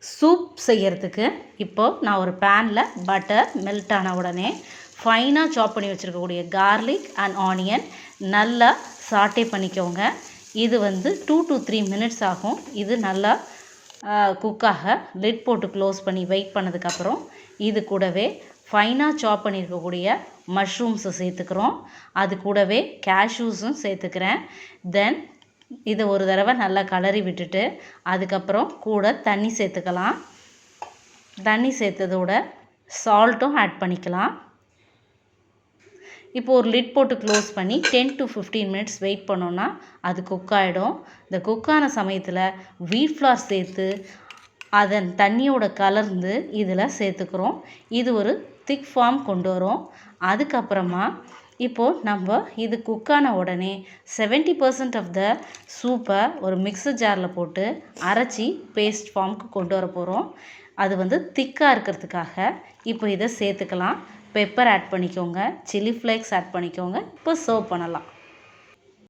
Soup செய்கிறதுக்கு இப்போது நான் ஒரு பேனில் பட்டர் மெல்ட் ஆன உடனே ஃபைனாக சாப் பண்ணி வச்சுருக்கக்கூடிய கார்லிக் அண்ட் ஆனியன் நல்லா சாட்டே பண்ணிக்கோங்க. இது 2 to 3 மினிட்ஸ் ஆகும். இது நல்லா குக்காக லிட் போட்டு க்ளோஸ் பண்ணி வெயிட் பண்ணதுக்கப்புறம் இது கூடவே ஃபைனாக சாப் பண்ணியிருக்கக்கூடிய மஷ்ரூம்ஸை சேர்த்துக்கிறோம். அது கூடவே கேஷ்யூஸும் சேர்த்துக்கிறேன். தென் இதை ஒரு தடவை நல்லா கலரி விட்டுட்டு அதுக்கப்புறம் கூட தண்ணி சேர்த்துக்கலாம். தண்ணி சேர்த்ததோட சால்ட்டும் ஆட் பண்ணிக்கலாம். இப்போ ஒரு லிட் போட்டு க்ளோஸ் பண்ணி 10 to 15 மினிட்ஸ் வெயிட் பண்ணோன்னா அது குக் ஆகிடும். இந்த குக்கான சமயத்தில் வீட் ஃப்ளார் சேர்த்து அதன் தண்ணியோட கலர்ந்து இதில் சேர்த்துக்கிறோம். இது ஒரு திக் ஃபார்ம் கொண்டு வரும். அதுக்கப்புறமா இப்போது நம்ம இது குக்கான உடனே 70% ஆஃப் த சூப்பை ஒரு மிக்ஸர் ஜாரில் போட்டு அரைச்சி பேஸ்ட் ஃபார்முக்கு கொண்டு வர போகிறோம். அது திக்காக இருக்கிறதுக்காக இப்போ இதை சேர்த்துக்கலாம். பெப்பர் ஆட் பண்ணிக்கோங்க, சில்லி ஃப்ளேக்ஸ் ஆட் பண்ணிக்கோங்க. இப்போ சர்வ் பண்ணலாம்.